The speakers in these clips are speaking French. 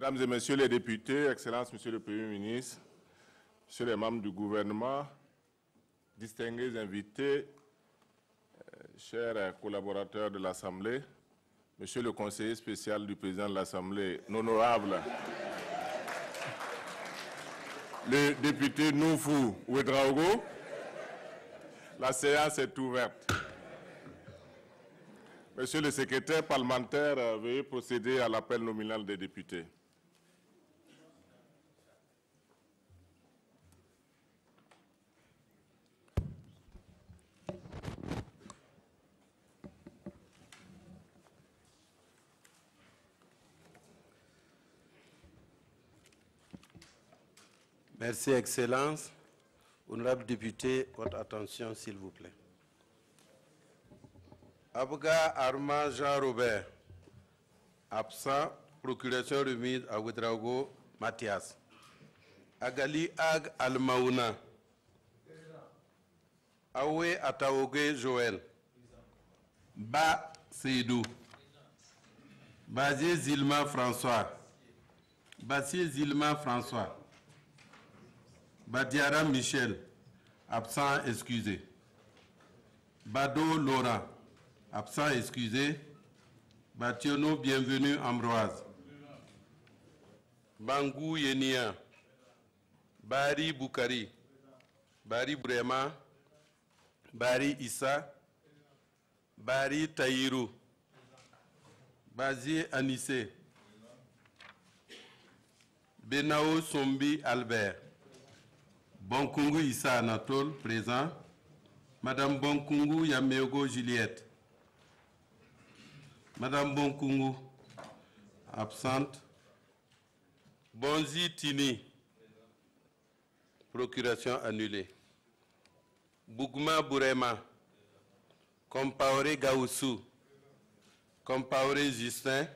Mesdames et Messieurs les députés, Excellences, Monsieur le Premier ministre, Messieurs les membres du gouvernement, distingués invités, chers collaborateurs de l'Assemblée, Monsieur le conseiller spécial du président de l'Assemblée, l'honorable le député Noufou Ouedraogo, la séance est ouverte. Monsieur le secrétaire parlementaire, veuillez procéder à l'appel nominal des députés. Merci, Excellence. Honorable député, votre attention, s'il vous plaît. Abga Armand Jean-Robert, absent. Procuration remise à Ouedraogo Mathias. Agali Ag Al-Maouna. Awe Ataoge Joël. Ba Seydou. Bazier Zilma François. Bazier Zilma François. Badiara Michel, absent, excusé. Bado Laurent, absent, excusé. Bationo, bienvenue, Ambroise. Bangou Yenia. Bari Boukari. Bari Brema. Bari Issa. Bari Taïrou. Bazier Anissé. Benao Sombi Albert. Bonkungu Issa Anatole, présent. Madame Bonkungu Yameogo Juliette. Madame Bonkungu, absente. Bonzi Tini, procuration annulée. Bougma Bourema, Compaoré Gaoussou, Compaoré Justin,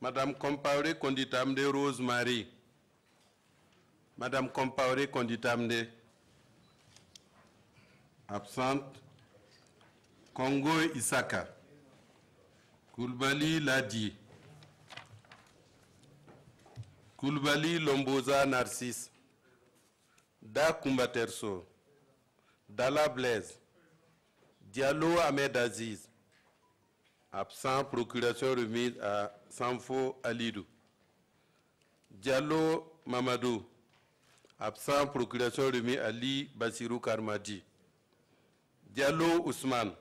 Madame Compaoré Konditamde Rose-Marie, Madame Compaoré Konditamde, absente. Congo Isaka, Koulibaly Ladi, Koulibaly Lomboza Narcisse, Da Koumbaterso, Dalla Blaise, Diallo Ahmed Aziz, absent. Procuration remise à Sanfo Alidou. Diallo Mamadou, absent. Procuration remise à Ali Bassirou Karmadi. Diallo Ousmane.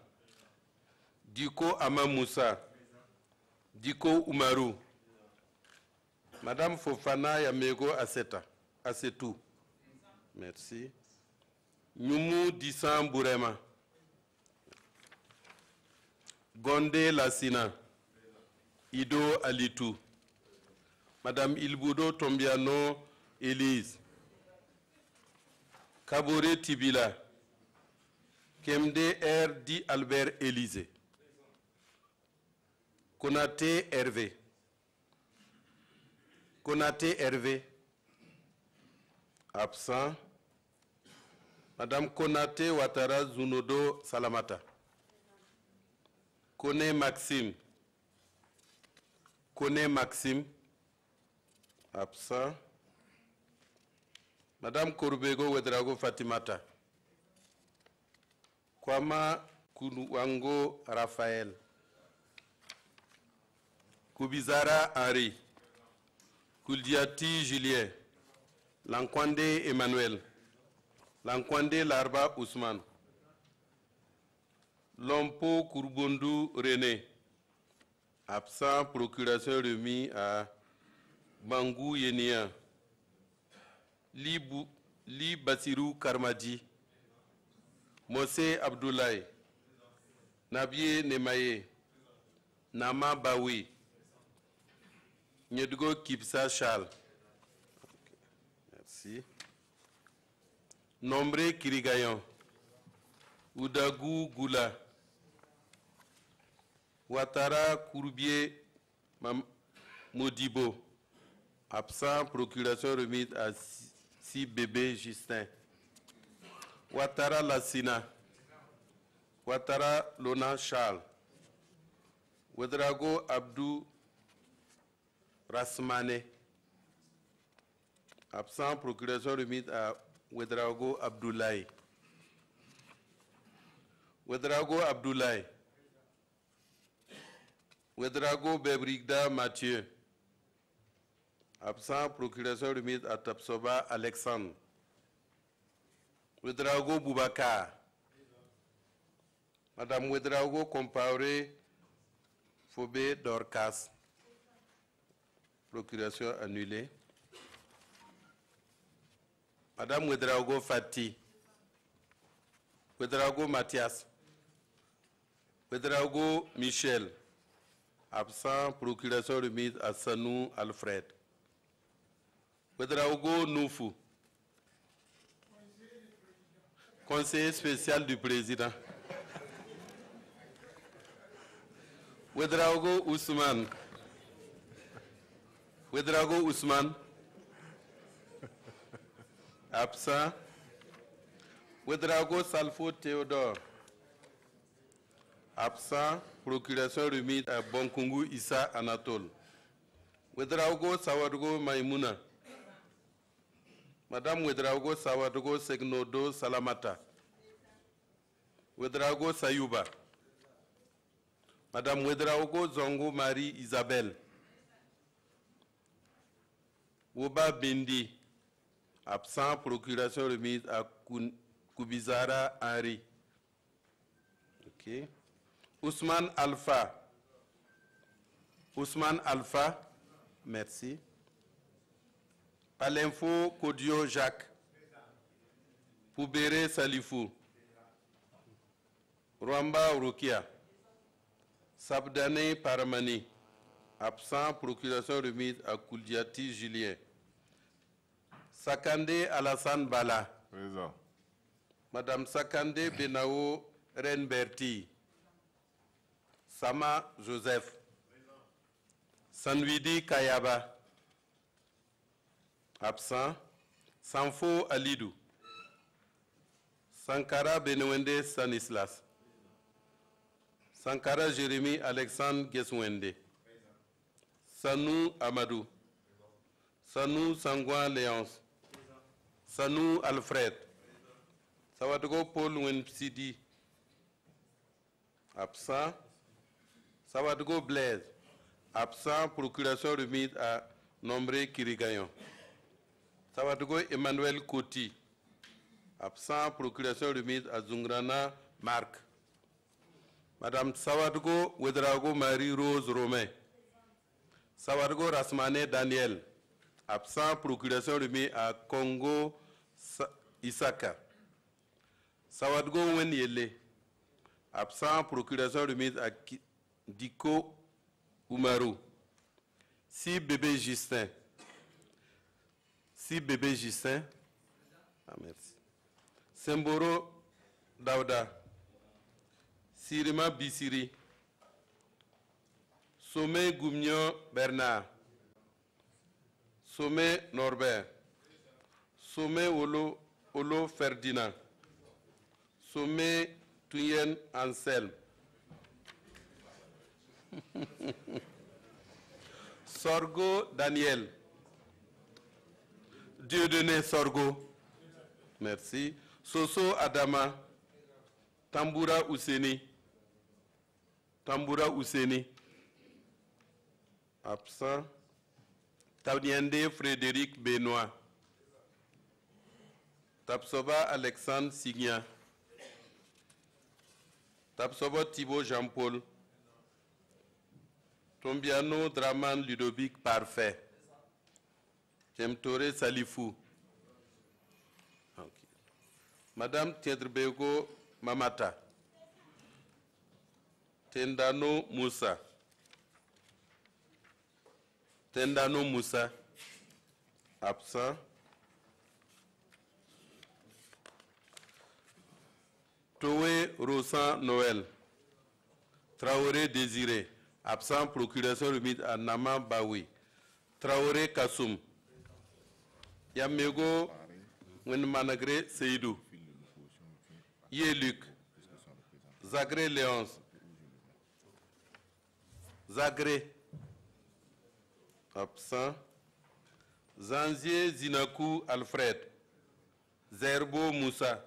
Diko Ama Moussa. Diko Oumarou. Madame Fofana Yamego Assetou. Merci. Nyumu Dissan Bourema. Gondé Lassina. Ido Alitou. Madame Ilboudo Tombiano Élise. Kabore Tibila. Kemde R. Di Albert Élysée. Konaté Hervé. Konaté Hervé. Absent. Madame Konaté Ouattara Zunodo Salamata. Koné Maxime. Koné Maxime. Absent. Madame Korbego Ouedraogo Fatimata. Kwama Koulouango Raphaël. Koubizara Henri. Kouldiati Julien. Lankwande Emmanuel. Lankwande Larba Ousmane. Lompo Kourbondou René. Absent. Procuration remis à Bangou Yenia. Li Bassirou Karmadi. Mose Abdoulaye. Nabie Nemaye. Nama Bawi. Nyedgo Kipsa Charles. Merci. Nombré Kirigayon. Oudagou Goula. Ouattara Courbier Modibo. Absent. Procuration remise à Si Bébé Justin. Ouattara Lassina. Ouattara Lona Charles. Ouedraogo Abdou Rasmane. Absent. Procuration remise à Ouedraogo Abdoulaye. Ouedraogo Abdoulaye. Ouedraogo Bebrigda Mathieu. Absent. Procuration remise à Tapsoba Alexandre. Ouedraogo Boubacar. Madame Ouedraogo Compaoré Fobé Dorcas. Procuration annulée. Madame Ouedraogo Fati. Ouedraogo Mathias. Ouedraogo Michel. Absent. Procuration remise à Sanou Alfred. Ouedraogo Noufou. Conseiller spécial du président. Ouedraogo Ousmane. Ouedraogo Ousmane. Absent. Ouedraogo Salfo Théodore. Absent. Procuration remise à Bonkungu Issa Anatole. Ouedraogo Sawadogo Maïmouna. Madame Ouedraogo Sawadogo Segnodo Salamata. Ouedraogo Sayouba. Madame Ouedraogo Zongo Marie Isabelle. Ouba Bindi. Absent. Procuration remise à Koubizara Henri. Ok. Ousmane Alpha. Ousmane Alpha. Merci. Palinfo Kodio Jacques. Poubéré Salifou. Rwamba Rukia. Sabdane Paramani. Absent. Procuration remise à Kouliati Julien. Sakande Alassane Bala. Présent. Madame Sakande Benao Renberti. Sama Joseph. Sanwidi Kayaba. Absent. Sanfo Alidou. Sankara Benwende Stanislas. Sankara Jérémy Alexandre Geswende. Sanou Amadou. Sanou Sangwa Léonce. Sanou Alfred. Sawadogo Paul Wenpsidi. Absent. Sawadogo Blaise. Absent. Procuration remise à Nombré Kirigayon. Sawadogo Emmanuel Koti. Absent. Procuration remise à Zungrana Marc. Madame Sawadogo Ouedraogo Marie-Rose Romain. Sawadogo Rasmane Daniel. Absent. Procuration remise à Congo Isaka. Sawadogo Wenyele. Absent. Procuration remise à Diko Oumarou. Si bébé Justin. Si bébé Justin. Ah, merci. Semboro Daouda. Sirima Bissiri. Sommet Goumignon Bernard. Sommet Norbert. Sommet Olo Ferdinand. Sommet Tuyen Anselme. Sorgo Daniel. Dieudonné Sorgo. Merci. Soso Adama. Tamboura Ouseni. Tamboura Ouseni. Absent. Tauniende Frédéric Benoît. Tapsoba Alexandre Signa. Tapsoba Thibaut Jean-Paul. Tombiano Draman Ludovic Parfait. Jemtore Salifou. Okay. Madame Tiedrbego Mamata. Tendano Moussa. Tendano Moussa. Absent. Towe Rosan Noël. Traoré Désiré. Absent. Procuration remise à Nama Baoui. Traoré Kassoum. Yamego Wenmanagre Seydou. Yéluc. Zagré Léonce. Zagré. Absent. Zanzier Zinakou Alfred, Zerbo Moussa,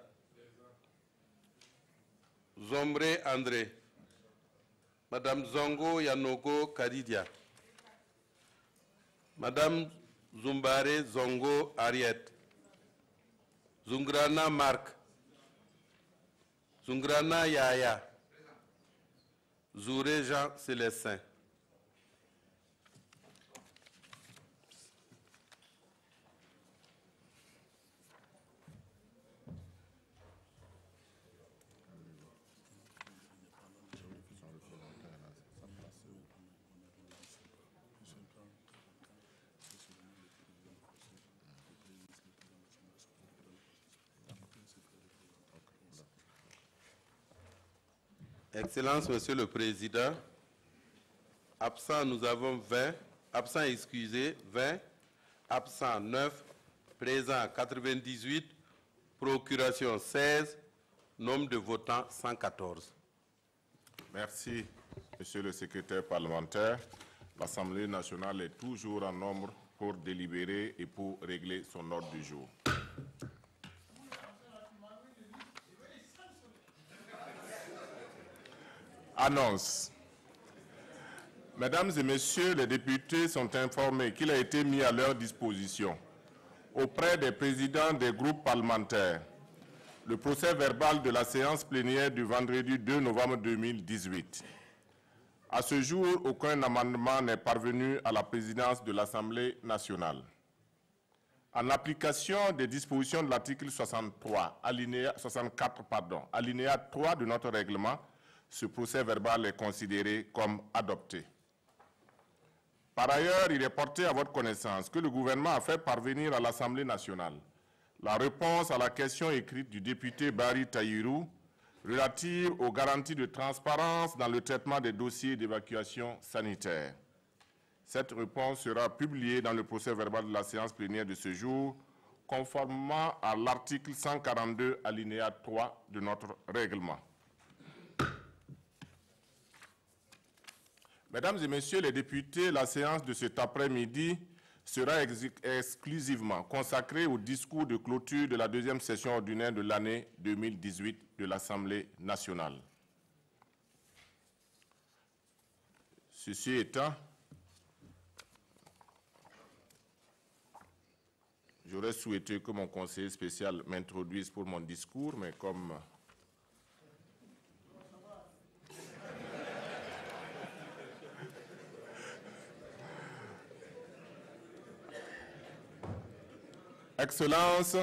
Zombre André, Madame Zongo Yanoko Kadidia, Madame Zumbare Zongo Ariette, Zungrana Marc, Zungrana Yaya, Zouré Jean Célestin. Excellence, Monsieur le Président, absent, nous avons 20, absent excusé 20, absent 9, présent 98, procuration 16, nombre de votants 114. Merci, Monsieur le secrétaire parlementaire. L'Assemblée nationale est toujours en nombre pour délibérer et pour régler son ordre du jour. Annonce. Mesdames et Messieurs les députés sont informés qu'il a été mis à leur disposition, auprès des présidents des groupes parlementaires, le procès verbal de la séance plénière du vendredi 2 novembre 2018. À ce jour, aucun amendement n'est parvenu à la présidence de l'Assemblée nationale. En application des dispositions de l'article 64, alinéa 3 de notre règlement, ce procès verbal est considéré comme adopté. Par ailleurs, il est porté à votre connaissance que le gouvernement a fait parvenir à l'Assemblée nationale la réponse à la question écrite du député Barry Taïrou relative aux garanties de transparence dans le traitement des dossiers d'évacuation sanitaire. Cette réponse sera publiée dans le procès verbal de la séance plénière de ce jour, conformément à l'article 142, alinéa 3 de notre règlement. Mesdames et Messieurs les députés, la séance de cet après-midi sera exclusivement consacrée au discours de clôture de la deuxième session ordinaire de l'année 2018 de l'Assemblée nationale. Ceci étant, j'aurais souhaité que mon conseiller spécial m'introduise pour mon discours, mais comme Excellences,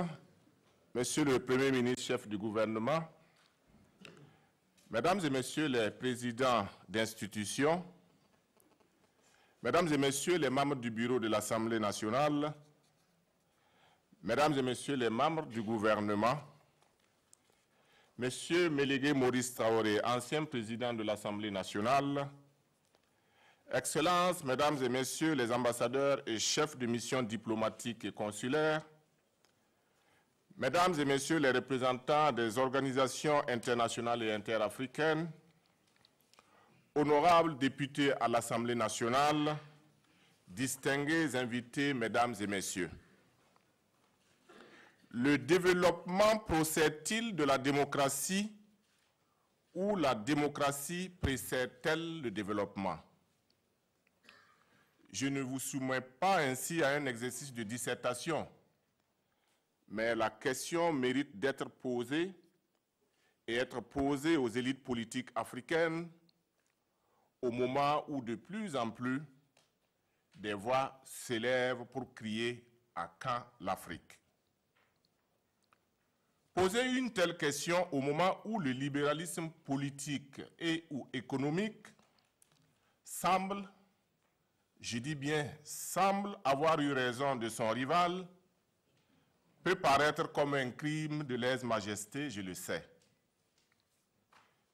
Monsieur le Premier ministre, chef du gouvernement, Mesdames et Messieurs les présidents d'institutions, Mesdames et Messieurs les membres du bureau de l'Assemblée nationale, Mesdames et Messieurs les membres du gouvernement, Monsieur Mélégué Maurice Traoré, ancien président de l'Assemblée nationale, Excellences, Mesdames et Messieurs les ambassadeurs et chefs de mission diplomatiques et consulaires, Mesdames et Messieurs les représentants des organisations internationales et interafricaines, honorables députés à l'Assemblée nationale, distingués invités, Mesdames et Messieurs, le développement procède-t-il de la démocratie ou la démocratie précède-t-elle le développement? Je ne vous soumets pas ainsi à un exercice de dissertation, mais la question mérite d'être posée et être posée aux élites politiques africaines au moment où de plus en plus des voix s'élèvent pour crier « à quand l'Afrique ?» Poser une telle question au moment où le libéralisme politique et ou économique semble, je dis bien semble avoir eu raison de son rival, peut paraître comme un crime de lèse-majesté, je le sais.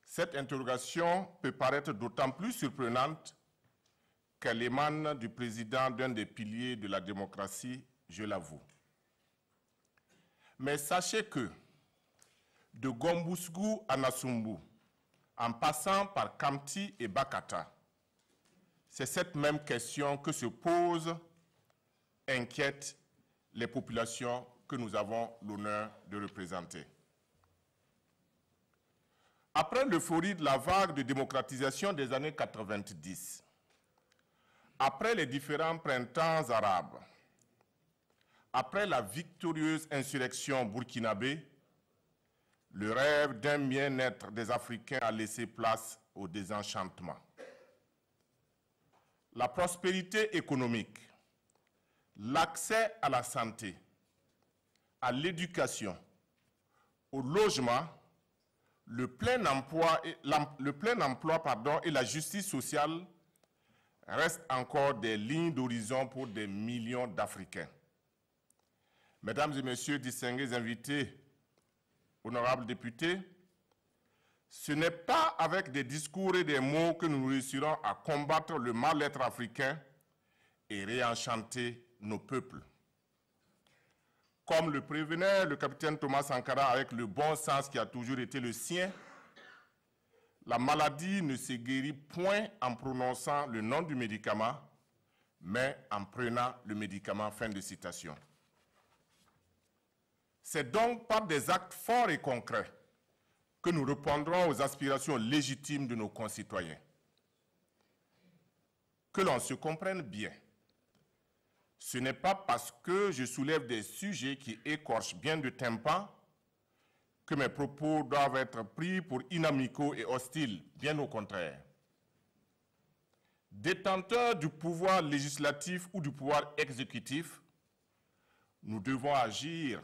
Cette interrogation peut paraître d'autant plus surprenante qu'elle émane du président d'un des piliers de la démocratie, je l'avoue. Mais sachez que, de Gombousgou à Nassumbu, en passant par Kamti et Bakata, c'est cette même question que se pose, inquiète les populations que nous avons l'honneur de représenter. Après l'euphorie de la vague de démocratisation des années 90, après les différents printemps arabes, après la victorieuse insurrection burkinabé, le rêve d'un bien-être des Africains a laissé place au désenchantement. La prospérité économique, l'accès à la santé, à l'éducation, au logement, le plein emploi et la justice sociale restent encore des lignes d'horizon pour des millions d'Africains. Mesdames et messieurs, distingués invités, honorables députés, ce n'est pas avec des discours et des mots que nous réussirons à combattre le mal-être africain et réenchanter nos peuples. Comme le prévenait le capitaine Thomas Sankara avec le bon sens qui a toujours été le sien, la maladie ne se guérit point en prononçant le nom du médicament, mais en prenant le médicament. Fin de citation. C'est donc par des actes forts et concrets que nous répondrons aux aspirations légitimes de nos concitoyens. Que l'on se comprenne bien, ce n'est pas parce que je soulève des sujets qui écorchent bien de tympan que mes propos doivent être pris pour inamicaux et hostiles, bien au contraire. Détenteurs du pouvoir législatif ou du pouvoir exécutif, nous devons agir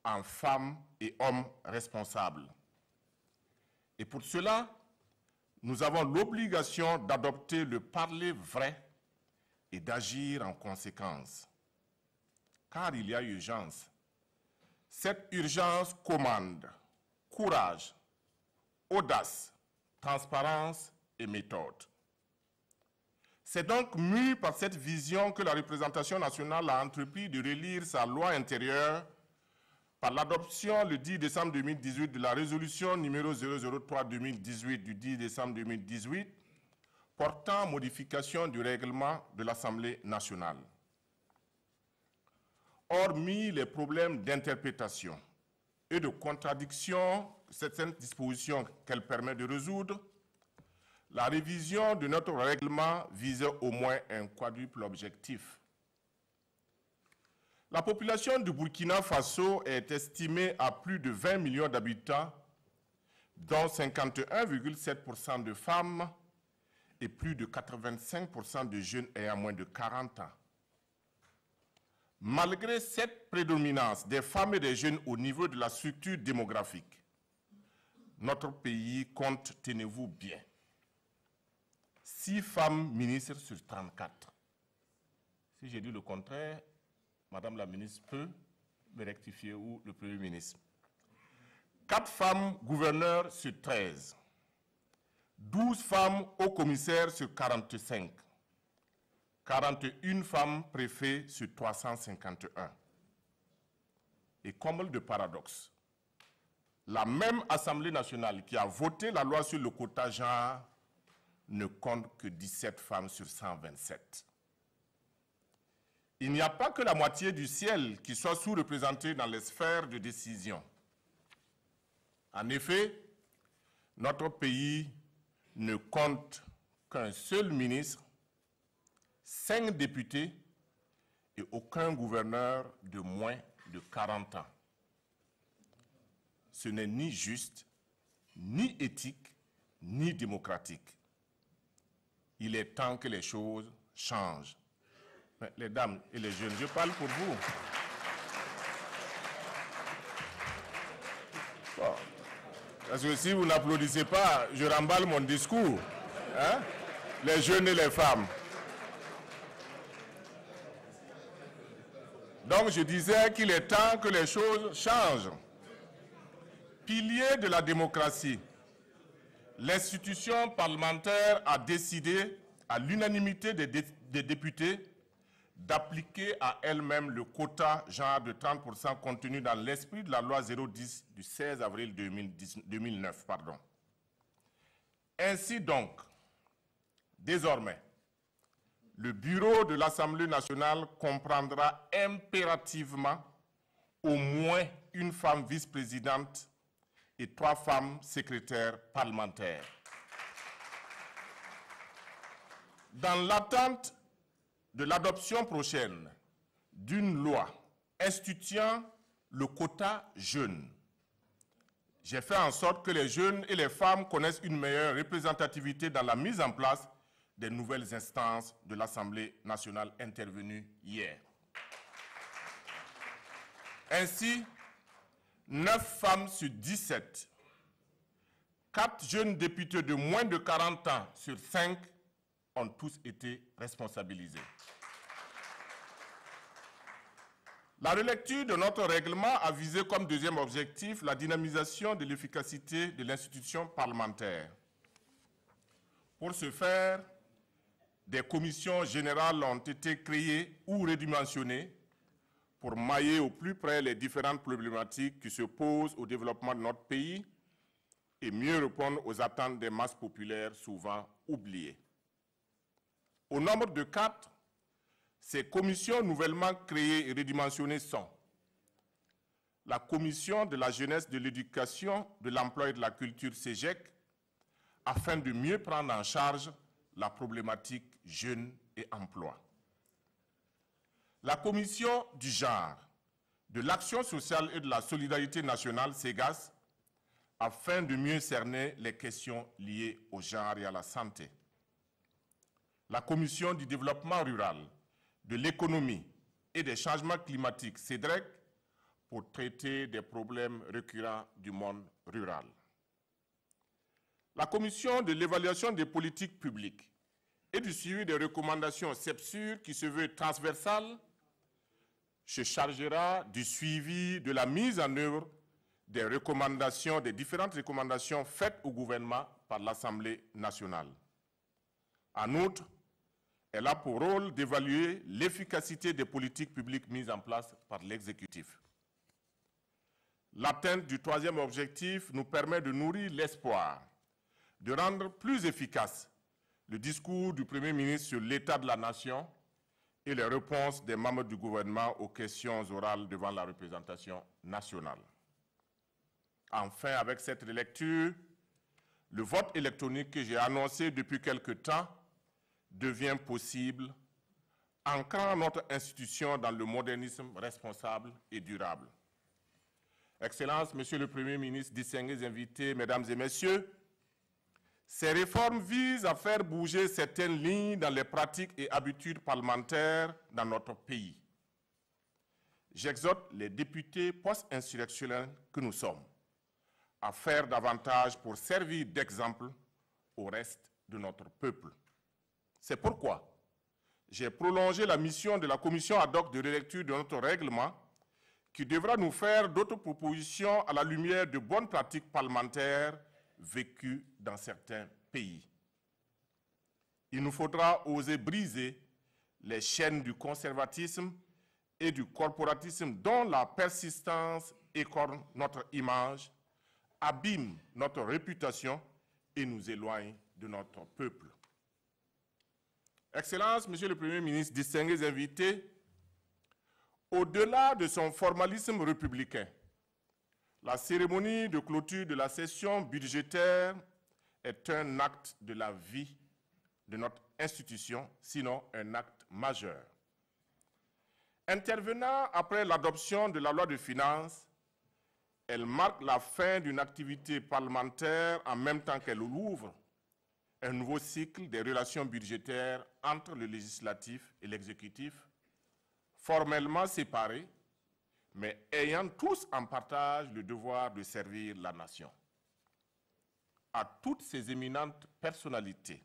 en femmes et hommes responsables. Et pour cela, nous avons l'obligation d'adopter le parler vrai et d'agir en conséquence. Car il y a urgence. Cette urgence commande courage, audace, transparence et méthode. C'est donc mû par cette vision que la représentation nationale a entrepris de relire sa loi intérieure par l'adoption le 10 décembre 2018 de la résolution numéro 003-2018 du 10 décembre 2018 portant modification du règlement de l'Assemblée nationale. Hormis les problèmes d'interprétation et de contradiction de certaines dispositions qu'elle permet de résoudre, la révision de notre règlement visait au moins un quadruple objectif. La population du Burkina Faso est estimée à plus de 20 millions d'habitants, dont 51,7% de femmes et plus de 85% de jeunes ayant moins de 40 ans. Malgré cette prédominance des femmes et des jeunes au niveau de la structure démographique, notre pays compte, tenez-vous bien, 6 femmes ministres sur 34. Si j'ai dit le contraire, Madame la ministre peut me rectifier ou le Premier ministre. 4 femmes gouverneurs sur 13. 12 femmes hauts commissaires sur 45. 41 femmes préfets sur 351. Et comble de paradoxe, la même Assemblée nationale qui a voté la loi sur le quota genre ne compte que 17 femmes sur 127. Il n'y a pas que la moitié du ciel qui soit sous-représentée dans les sphères de décision. En effet, notre pays ne compte qu'un seul ministre, 5 députés et aucun gouverneur de moins de 40 ans. Ce n'est ni juste, ni éthique, ni démocratique. Il est temps que les choses changent. Les dames et les jeunes, je parle pour vous. Bon. Parce que si vous n'applaudissez pas, je remballe mon discours. Hein? Les jeunes et les femmes. Donc je disais qu'il est temps que les choses changent. Pilier de la démocratie, l'institution parlementaire a décidé à l'unanimité des députés d'appliquer à elle-même le quota genre de 30% contenu dans l'esprit de la loi 010 du 16 avril 2009. Ainsi donc, désormais, le bureau de l'Assemblée nationale comprendra impérativement au moins une femme vice-présidente et 3 femmes secrétaires parlementaires. Dans l'attente de l'adoption prochaine d'une loi instituant le quota jeunes, j'ai fait en sorte que les jeunes et les femmes connaissent une meilleure représentativité dans la mise en place des nouvelles instances de l'Assemblée nationale intervenues hier. Ainsi, 9 femmes sur 17, 4 jeunes députés de moins de 40 ans sur 5 ont tous été responsabilisés. La relecture de notre règlement a visé comme deuxième objectif la dynamisation de l'efficacité de l'institution parlementaire. Pour ce faire, des commissions générales ont été créées ou redimensionnées pour mailler au plus près les différentes problématiques qui se posent au développement de notre pays et mieux répondre aux attentes des masses populaires souvent oubliées. Au nombre de 4, ces commissions nouvellement créées et redimensionnées sont la Commission de la jeunesse, de l'éducation, de l'emploi et de la culture CEGEC, afin de mieux prendre en charge la problématique jeunes et emploi. La Commission du genre, de l'action sociale et de la solidarité nationale, CEGAS, afin de mieux cerner les questions liées au genre et à la santé. La Commission du développement rural, de l'économie et des changements climatiques, CEDREC, pour traiter des problèmes récurrents du monde rural. La Commission de l'évaluation des politiques publiques et du suivi des recommandations CEPSUR, qui se veut transversale, se chargera du suivi de la mise en œuvre des recommandations, des différentes recommandations faites au gouvernement par l'Assemblée nationale. En outre, elle a pour rôle d'évaluer l'efficacité des politiques publiques mises en place par l'exécutif. L'atteinte du troisième objectif nous permet de nourrir l'espoir de rendre plus efficace le discours du Premier ministre sur l'état de la nation et les réponses des membres du gouvernement aux questions orales devant la représentation nationale. Enfin, avec cette relecture, le vote électronique que j'ai annoncé depuis quelque temps devient possible, ancrant notre institution dans le modernisme responsable et durable. Excellences, Monsieur le Premier ministre, distingués invités, Mesdames et Messieurs, ces réformes visent à faire bouger certaines lignes dans les pratiques et habitudes parlementaires dans notre pays. J'exhorte les députés post-insurrectionnels que nous sommes à faire davantage pour servir d'exemple au reste de notre peuple. C'est pourquoi j'ai prolongé la mission de la commission ad hoc de relecture de notre règlement qui devra nous faire d'autres propositions à la lumière de bonnes pratiques parlementaires vécues dans certains pays. Il nous faudra oser briser les chaînes du conservatisme et du corporatisme dont la persistance écorne notre image, abîme notre réputation et nous éloigne de notre peuple. Excellences, Monsieur le Premier ministre, distingués invités, au-delà de son formalisme républicain, la cérémonie de clôture de la session budgétaire est un acte de la vie de notre institution, sinon un acte majeur. Intervenant après l'adoption de la loi de finances, elle marque la fin d'une activité parlementaire en même temps qu'elle ouvre un nouveau cycle des relations budgétaires entre le législatif et l'exécutif, formellement séparés, mais ayant tous en partage le devoir de servir la nation. À toutes ces éminentes personnalités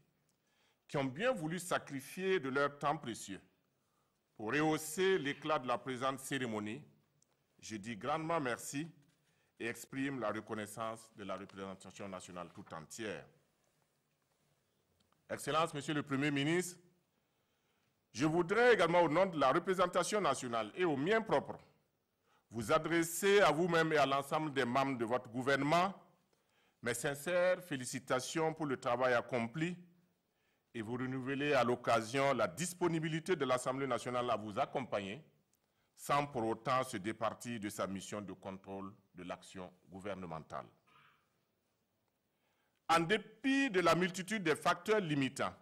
qui ont bien voulu sacrifier de leur temps précieux pour rehausser l'éclat de la présente cérémonie, je dis grandement merci et exprime la reconnaissance de la représentation nationale tout entière. Excellences, Monsieur le Premier ministre, je voudrais également, au nom de la représentation nationale et au mien propre, vous adresser à vous-même et à l'ensemble des membres de votre gouvernement mes sincères félicitations pour le travail accompli et vous renouvelez à l'occasion la disponibilité de l'Assemblée nationale à vous accompagner, sans pour autant se départir de sa mission de contrôle de l'action gouvernementale. En dépit de la multitude des facteurs limitants,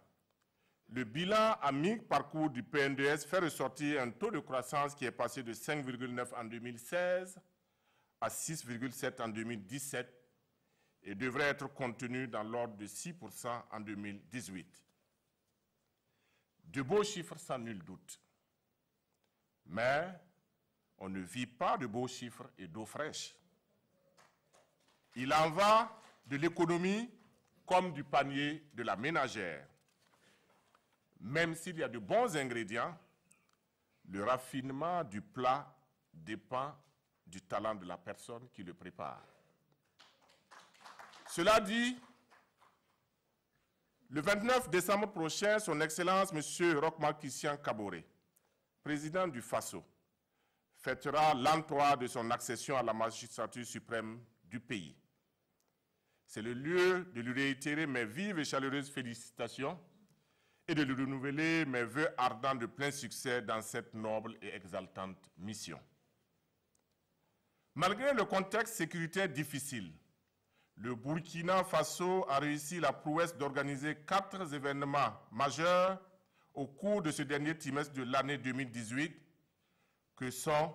le bilan à mi-parcours du PNDS fait ressortir un taux de croissance qui est passé de 5,9 en 2016 à 6,7 en 2017 et devrait être contenu dans l'ordre de 6% en 2018. De beaux chiffres sans nul doute. Mais on ne vit pas de beaux chiffres et d'eau fraîche. Il en va de l'économie comme du panier de la ménagère. Même s'il y a de bons ingrédients, le raffinement du plat dépend du talent de la personne qui le prépare. Cela dit, le 29 décembre prochain, son Excellence M. Roch-Marc Christian Kaboré, président du FASO, fêtera l'an 3 de son accession à la magistrature suprême du pays. C'est le lieu de lui réitérer mes vives et chaleureuses félicitations et de lui renouveler mes vœux ardents de plein succès dans cette noble et exaltante mission. Malgré le contexte sécuritaire difficile, le Burkina Faso a réussi la prouesse d'organiser 4 événements majeurs au cours de ce dernier trimestre de l'année 2018, que sont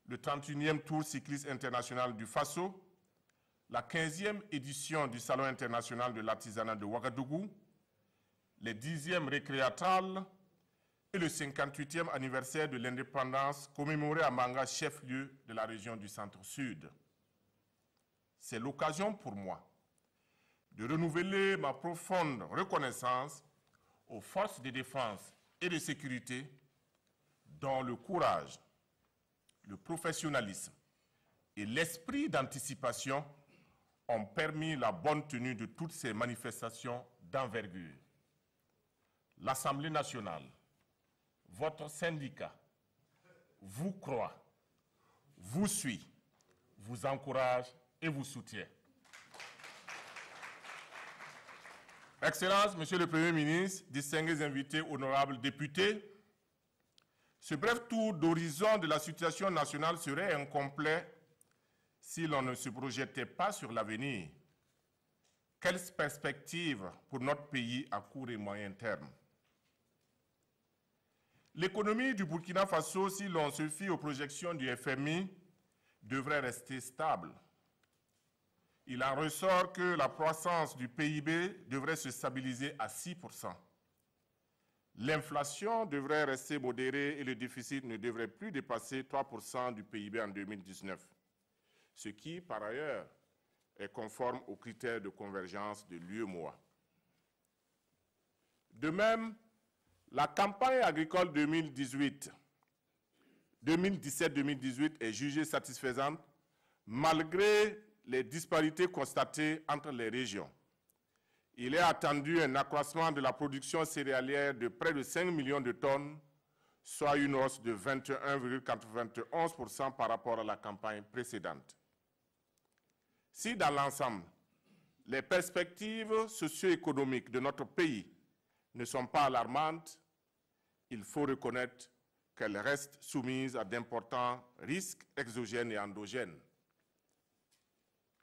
le 31e Tour cycliste international du Faso, la 15e édition du Salon international de l'artisanat de Ouagadougou, les 10e récréatales et le 58e anniversaire de l'indépendance commémoré à Manga, chef-lieu de la région du Centre-Sud. C'est l'occasion pour moi de renouveler ma profonde reconnaissance aux forces de défense et de sécurité dont le courage, le professionnalisme et l'esprit d'anticipation ont permis la bonne tenue de toutes ces manifestations d'envergure. L'Assemblée nationale, votre syndicat, vous croit, vous suit, vous encourage et vous soutient. Excellences, Monsieur le Premier ministre, distingués invités, honorables députés, ce bref tour d'horizon de la situation nationale serait incomplet si l'on ne se projetait pas sur l'avenir. Quelles perspectives pour notre pays à court et moyen terme? L'économie du Burkina Faso, si l'on se fie aux projections du FMI, devrait rester stable. Il en ressort que la croissance du PIB devrait se stabiliser à 6%. L'inflation devrait rester modérée et le déficit ne devrait plus dépasser 3% du PIB en 2019, ce qui, par ailleurs, est conforme aux critères de convergence de l'UEMOA. De même, la campagne agricole 2017-2018 est jugée satisfaisante malgré les disparités constatées entre les régions. Il est attendu un accroissement de la production céréalière de près de 5 millions de tonnes, soit une hausse de 21,91% par rapport à la campagne précédente. Si dans l'ensemble, les perspectives socio-économiques de notre pays ne sont pas alarmantes, il faut reconnaître qu'elles restent soumises à d'importants risques exogènes et endogènes.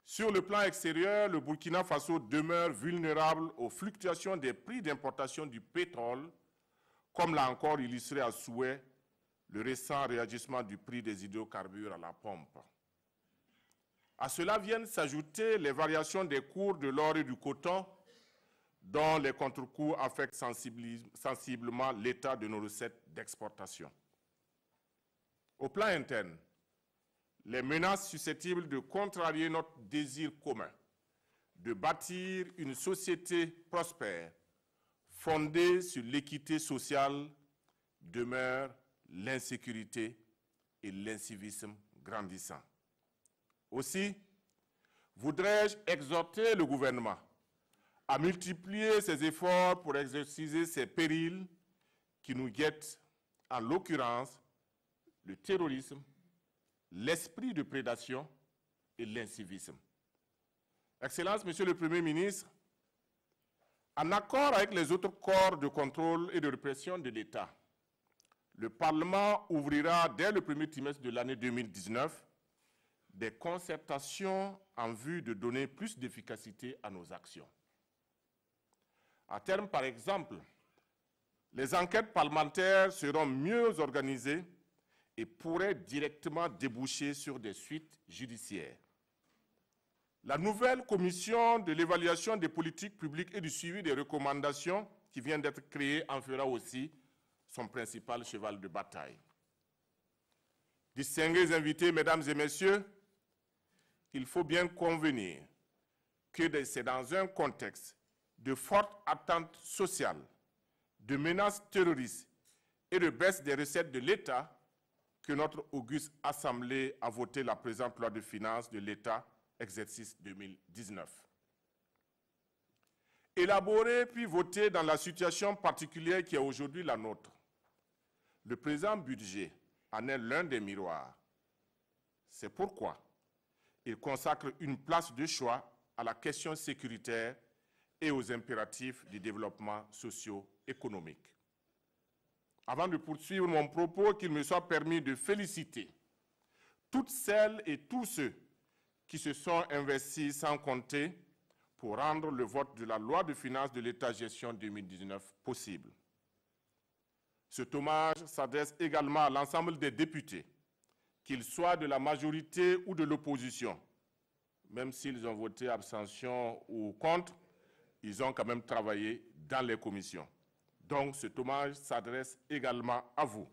Sur le plan extérieur, le Burkina Faso demeure vulnérable aux fluctuations des prix d'importation du pétrole, comme l'a encore illustré à souhait le récent réajustement du prix des hydrocarbures à la pompe. À cela viennent s'ajouter les variations des cours de l'or et du coton, dont les contre-coups affectent sensiblement l'état de nos recettes d'exportation. Au plan interne, les menaces susceptibles de contrarier notre désir commun de bâtir une société prospère, fondée sur l'équité sociale, demeurent l'insécurité et l'incivisme grandissant. Aussi, voudrais-je exhorter le gouvernement à multiplier ses efforts pour exorciser ces périls qui nous guettent, en l'occurrence le terrorisme, l'esprit de prédation et l'incivisme. Excellences, Monsieur le Premier ministre, En accord avec les autres corps de contrôle et de répression de l'État, le Parlement ouvrira dès le premier trimestre de l'année 2019 des concertations en vue de donner plus d'efficacité à nos actions. À terme, par exemple, les enquêtes parlementaires seront mieux organisées et pourraient directement déboucher sur des suites judiciaires. La nouvelle commission de l'évaluation des politiques publiques et du suivi des recommandations qui vient d'être créée en fera aussi son principal cheval de bataille. Distingués invités, mesdames et messieurs, il faut bien convenir que c'est dans un contexte de forte attente sociale, de menaces terroristes et de baisse des recettes de l'État que notre auguste Assemblée a voté la présente loi de finances de l'État, exercice 2019. Élaboré puis voté dans la situation particulière qui est aujourd'hui la nôtre, le présent budget en est l'un des miroirs. C'est pourquoi il consacre une place de choix à la question sécuritaire et aux impératifs du développement socio-économique. Avant de poursuivre mon propos, qu'il me soit permis de féliciter toutes celles et tous ceux qui se sont investis sans compter pour rendre le vote de la loi de finances de l'État gestion 2019 possible. Cet hommage s'adresse également à l'ensemble des députés, qu'ils soient de la majorité ou de l'opposition. Même s'ils ont voté abstention ou contre, ils ont quand même travaillé dans les commissions. Donc, cet hommage s'adresse également à vous,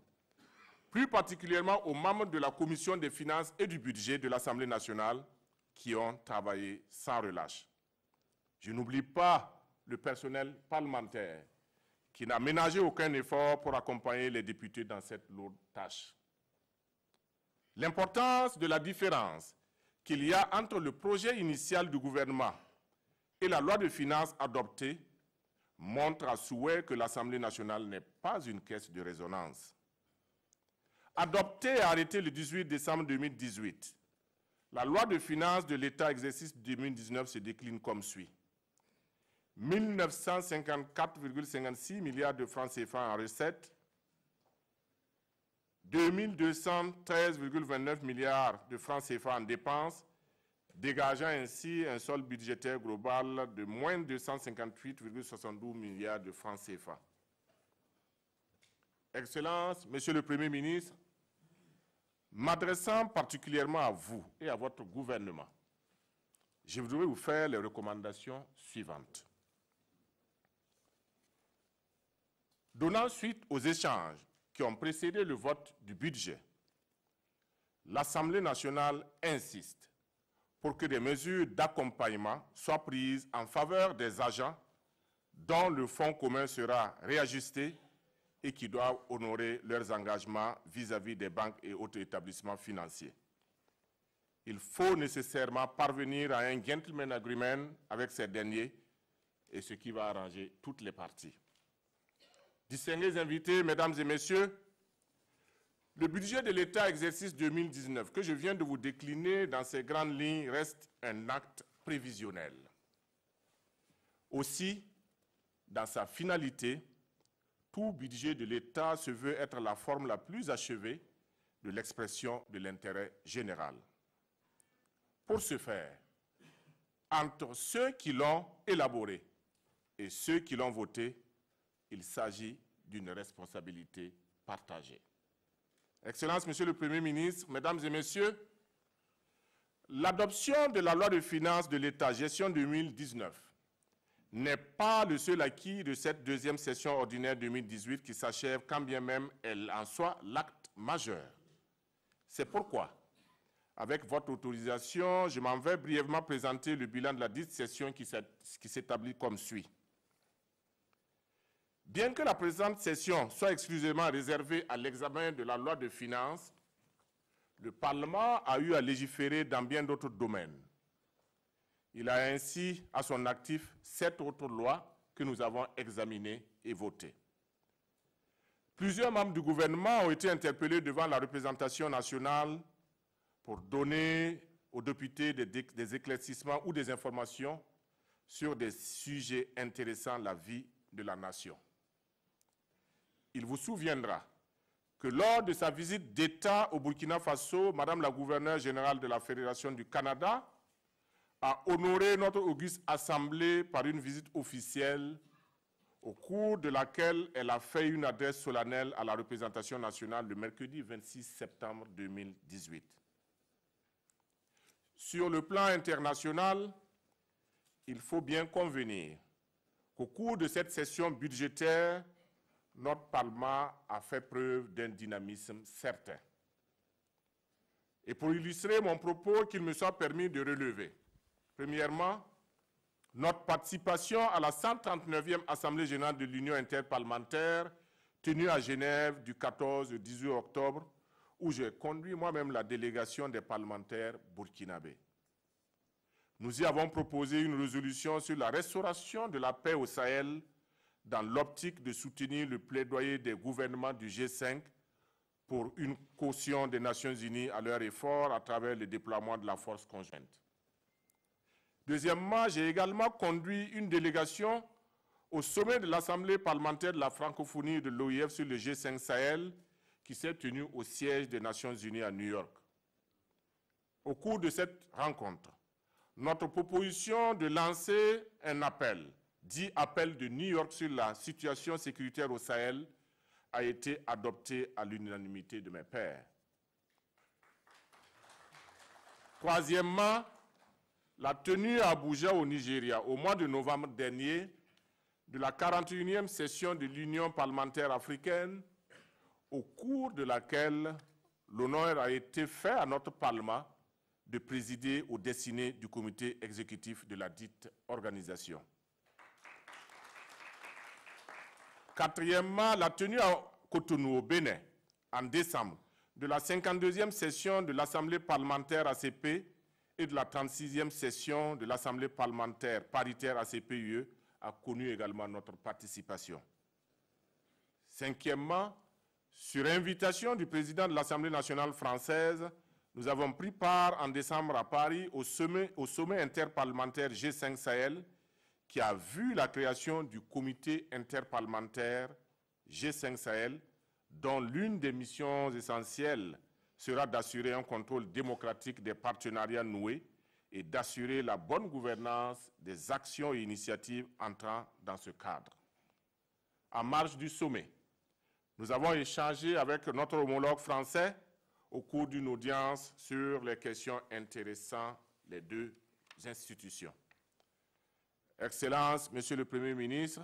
plus particulièrement aux membres de la Commission des finances et du budget de l'Assemblée nationale qui ont travaillé sans relâche. Je n'oublie pas le personnel parlementaire qui n'a ménagé aucun effort pour accompagner les députés dans cette lourde tâche. L'importance de la différence qu'il y a entre le projet initial du gouvernement et la loi de finances adoptée montre à souhait que l'Assemblée nationale n'est pas une caisse de résonance. Adoptée et arrêtée le 18 décembre 2018, la loi de finances de l'État exercice 2019 se décline comme suit. 1954,56 milliards de francs CFA en recettes, 2213,29 milliards de francs CFA en dépenses, dégageant ainsi un solde budgétaire global de moins 258,72 milliards de francs CFA. Excellences, Monsieur le Premier ministre, m'adressant particulièrement à vous et à votre gouvernement, je voudrais vous faire les recommandations suivantes. Donnant suite aux échanges qui ont précédé le vote du budget, l'Assemblée nationale insiste pour que des mesures d'accompagnement soient prises en faveur des agents dont le fonds commun sera réajusté et qui doivent honorer leurs engagements vis-à-vis des banques et autres établissements financiers. Il faut nécessairement parvenir à un gentleman agreement avec ces derniers, et ce qui va arranger toutes les parties. Distingués invités, mesdames et messieurs, le budget de l'État exercice 2019 que je viens de vous décliner dans ces grandes lignes reste un acte prévisionnel. Aussi, dans sa finalité, tout budget de l'État se veut être la forme la plus achevée de l'expression de l'intérêt général. Pour ce faire, entre ceux qui l'ont élaboré et ceux qui l'ont voté, il s'agit d'une responsabilité partagée. Excellences, Monsieur le Premier ministre, Mesdames et Messieurs, l'adoption de la loi de finances de l'État, gestion 2019, n'est pas le seul acquis de cette deuxième session ordinaire 2018 qui s'achève, quand bien même elle en soit l'acte majeur. C'est pourquoi, avec votre autorisation, je m'en vais brièvement présenter le bilan de la dite session qui s'établit comme suit. Bien que la présente session soit exclusivement réservée à l'examen de la loi de finances, le Parlement a eu à légiférer dans bien d'autres domaines. Il a ainsi à son actif 7 autres lois que nous avons examinées et votées. Plusieurs membres du gouvernement ont été interpellés devant la représentation nationale pour donner aux députés des éclaircissements ou des informations sur des sujets intéressant la vie de la nation. Il vous souviendra que lors de sa visite d'État au Burkina Faso, Madame la gouverneure générale de la Fédération du Canada a honoré notre auguste assemblée par une visite officielle au cours de laquelle elle a fait une adresse solennelle à la représentation nationale le mercredi 26 septembre 2018. Sur le plan international, il faut bien convenir qu'au cours de cette session budgétaire, notre Parlement a fait preuve d'un dynamisme certain. Et pour illustrer mon propos, qu'il me soit permis de relever, premièrement, notre participation à la 139e Assemblée générale de l'Union interparlementaire, tenue à Genève du 14 au 18 octobre, où j'ai conduit moi-même la délégation des parlementaires burkinabés. Nous y avons proposé une résolution sur la restauration de la paix au Sahel dans l'optique de soutenir le plaidoyer des gouvernements du G5 pour une caution des Nations Unies à leur effort à travers le déploiement de la force conjointe. Deuxièmement, j'ai également conduit une délégation au sommet de l'Assemblée parlementaire de la francophonie de l'OIF sur le G5 Sahel qui s'est tenu au siège des Nations Unies à New York. Au cours de cette rencontre, notre proposition de lancer un appel, dit appel de New York sur la situation sécuritaire au Sahel, a été adoptée à l'unanimité de mes pairs. Troisièmement, la tenue à Abuja au Nigeria au mois de novembre dernier de la 41e session de l'Union parlementaire africaine, au cours de laquelle l'honneur a été fait à notre Parlement de présider aux destinées du comité exécutif de la dite organisation. Quatrièmement, la tenue à Cotonou au Bénin en décembre de la 52e session de l'Assemblée parlementaire ACP et de la 36e session de l'Assemblée parlementaire paritaire ACP-UE a connu également notre participation. Cinquièmement, sur invitation du président de l'Assemblée nationale française, nous avons pris part en décembre à Paris au sommet interparlementaire G5 Sahel qui a vu la création du comité interparlementaire G5 Sahel dont l'une des missions essentielles sera d'assurer un contrôle démocratique des partenariats noués et d'assurer la bonne gouvernance des actions et initiatives entrant dans ce cadre. En marge du sommet, nous avons échangé avec notre homologue français au cours d'une audience sur les questions intéressant les deux institutions. Excellences, Monsieur le Premier ministre,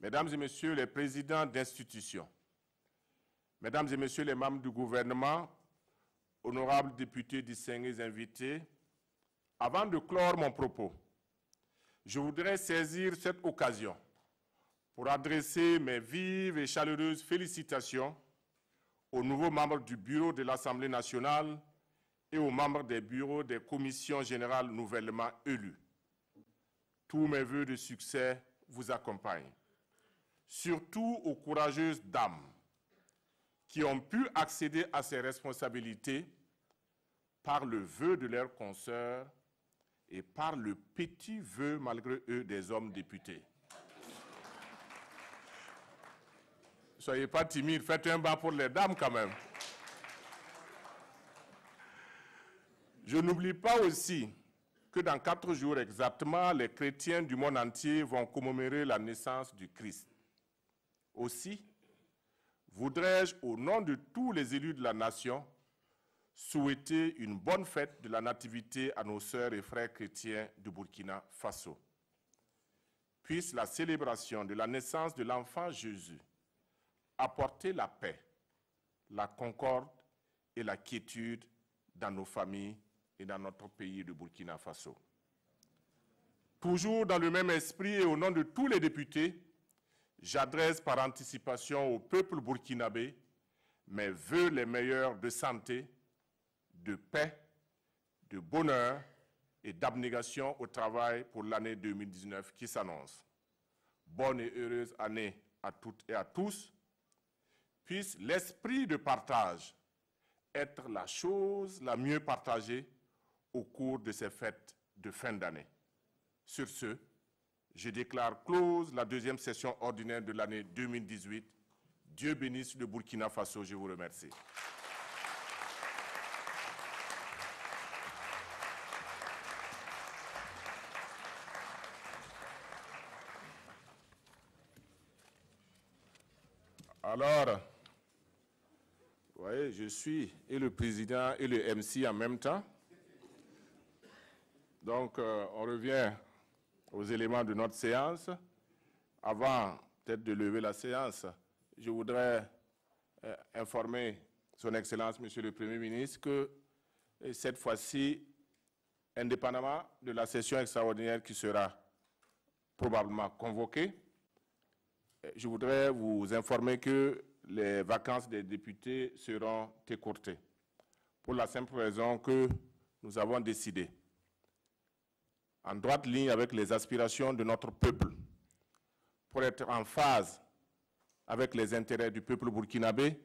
Mesdames et Messieurs les présidents d'institutions, Mesdames et Messieurs les membres du gouvernement, honorables députés distingués invités, avant de clore mon propos, je voudrais saisir cette occasion pour adresser mes vives et chaleureuses félicitations aux nouveaux membres du bureau de l'Assemblée nationale et aux membres des bureaux des commissions générales nouvellement élus. Tous mes vœux de succès vous accompagnent. Surtout aux courageuses dames qui ont pu accéder à ces responsabilités par le vœu de leurs consoeurs et par le petit vœu, malgré eux, des hommes députés. Soyez pas timides, faites un bas pour les dames quand même. Je n'oublie pas aussi que dans 4 jours exactement, les chrétiens du monde entier vont commémorer la naissance du Christ. Aussi, voudrais-je, au nom de tous les élus de la nation, souhaiter une bonne fête de la Nativité à nos sœurs et frères chrétiens du Burkina Faso. Puisse la célébration de la naissance de l'enfant Jésus apporter la paix, la concorde et la quiétude dans nos familles et dans notre pays de Burkina Faso. Toujours dans le même esprit et au nom de tous les députés, j'adresse par anticipation au peuple burkinabé mes vœux les meilleurs de santé, de paix, de bonheur et d'abnégation au travail pour l'année 2019 qui s'annonce. Bonne et heureuse année à toutes et à tous. Puisse l'esprit de partage être la chose la mieux partagée au cours de ces fêtes de fin d'année. Sur ce, je déclare close la deuxième session ordinaire de l'année 2018. Dieu bénisse le Burkina Faso. Je vous remercie. Alors, vous voyez, je suis et le président et le MC en même temps. Donc, on revient aux éléments de notre séance. Avant peut-être de lever la séance, je voudrais informer Son Excellence, Monsieur le Premier ministre, que cette fois-ci, indépendamment de la session extraordinaire qui sera probablement convoquée, je voudrais vous informer que les vacances des députés seront écourtées, pour la simple raison que nous avons décidé, en droite ligne avec les aspirations de notre peuple, pour être en phase avec les intérêts du peuple burkinabé,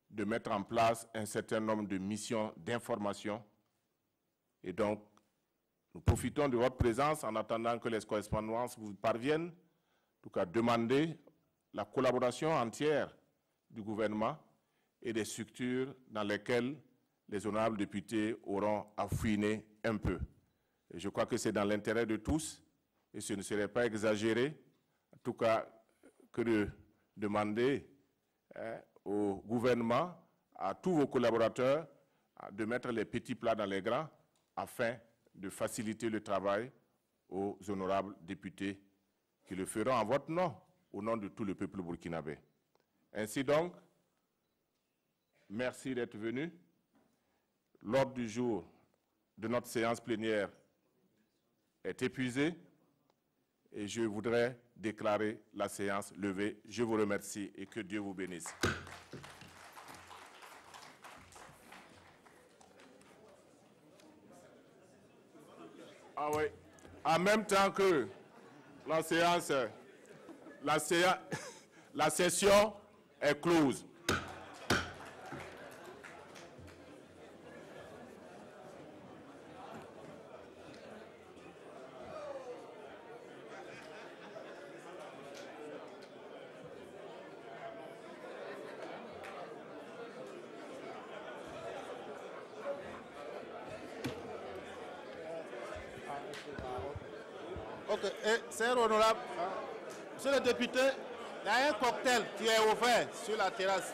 de mettre en place un certain nombre de missions d'information. Et donc, nous profitons de votre présence en attendant que les correspondances vous parviennent, en tout cas demander la collaboration entière du gouvernement et des structures dans lesquelles les honorables députés auront à fouiner un peu. Et je crois que c'est dans l'intérêt de tous et ce ne serait pas exagéré, en tout cas, que de demander au gouvernement, à tous vos collaborateurs, de mettre les petits plats dans les grands afin de faciliter le travail aux honorables députés qui le feront en votre nom, au nom de tout le peuple burkinabé. Ainsi donc, merci d'être venu. L'ordre du jour de notre séance plénière est épuisé et je voudrais déclarer la séance levée. Je vous remercie et que Dieu vous bénisse. Ah oui, en même temps que la séance, la session est close. Ok, c'est honorable. Monsieur le député, il y a un cocktail qui est ouvert sur la terrasse.